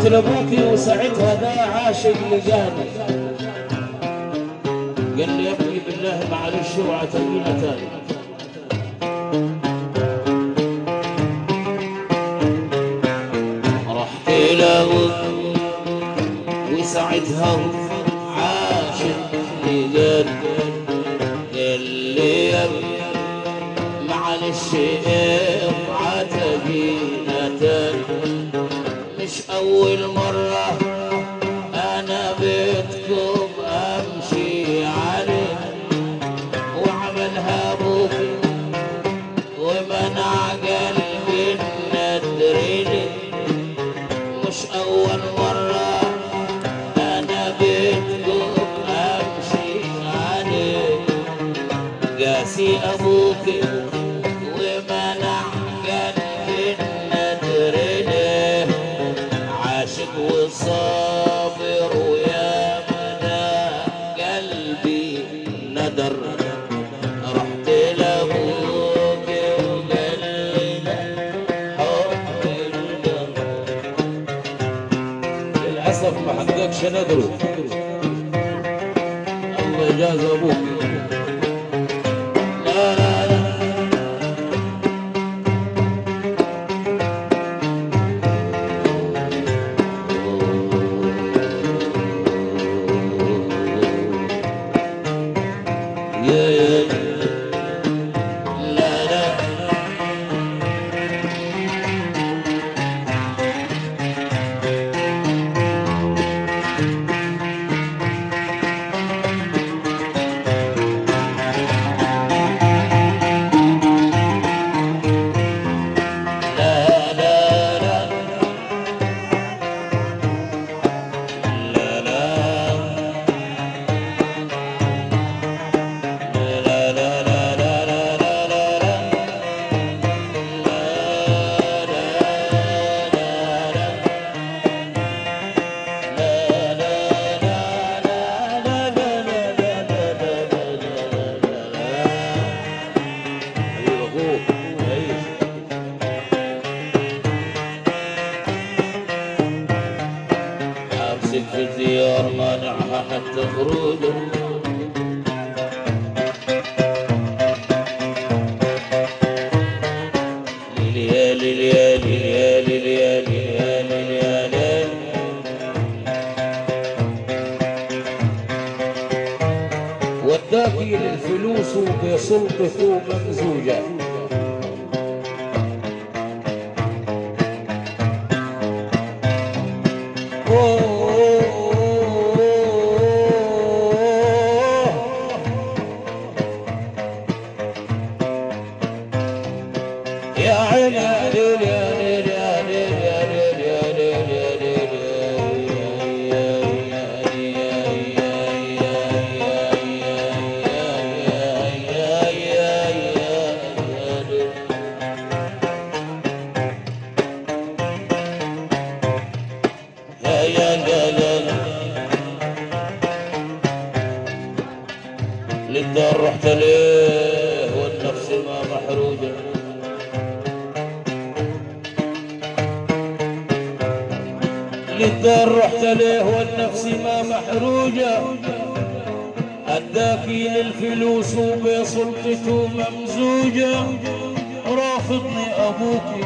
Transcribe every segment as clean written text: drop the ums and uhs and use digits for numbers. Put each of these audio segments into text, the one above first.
لابوكي وساعتها ده عاشق لجاني، قال لي يا ابني بالله معلش اوعى تجينا تاني. رحت لابوكي وساعتها عاشق لجاني، قال لي يا ابني معلش اوعى تجينا تاني. مش أول مرة أنا بيتكم أمشي عليه، وعملها أبوكي ومنع قلبي الندريلي. مش أول مرة أنا بيتكم أمشي عليه، قاسي أبوكي ومنع قلبي الندريلي. عاشق وصابر ويا مدى قلبي ندر. رحت لابوك وقال لي حب القمر. للأسف ما حققش ندره، الله يجاز أبوك. لا لا لا في الديار مانعها حتى خروجه. ليالي ليالي ليالي ليالي ليالي وداكي للفلوس بسلطته ممزوجة. للدار رحت ليه والنفس ما محروجة. للدار رحت ليه والنفس ما محروجة. أداكي للفلوس وبسلطته ممزوجة. رافضني أبوكي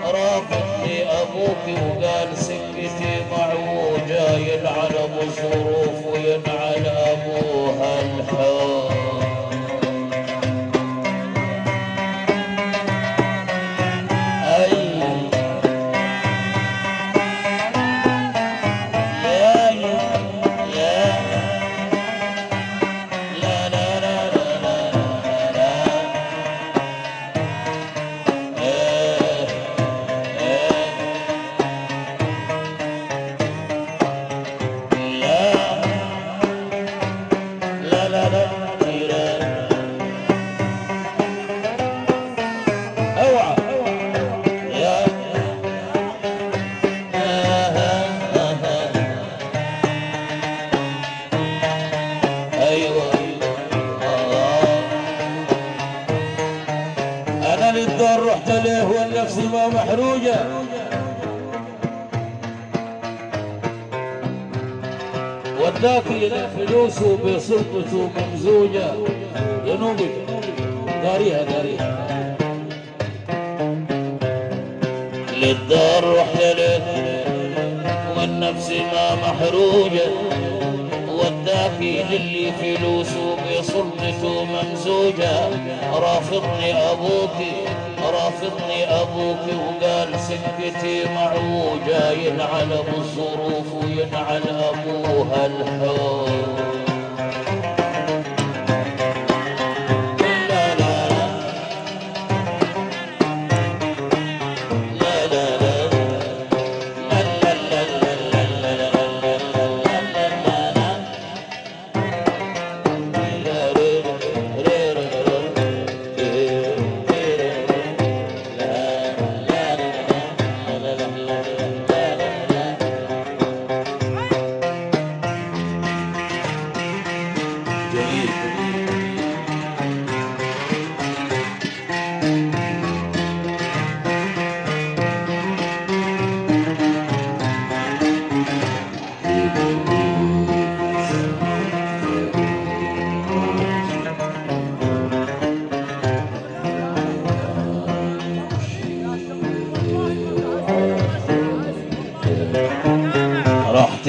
رافضني أبوكي وقال سكتي معوجة. يلعن أبو ظروف ويلعن أبوها الحب. للدار رحت له والنفس ما محروجة. وداك إلى فلوسه بصلبته ممزوجة. يا نوبي داريها داريها للدار رحلت والنفس ما محروجة، وداكي للي فلوسه بصلبته ممزوجة. رافضني أبوكي رافضني أبوكي وقال سكتي معوجة، ينعل أبو الظروف وينعل أبوها الحب. رحت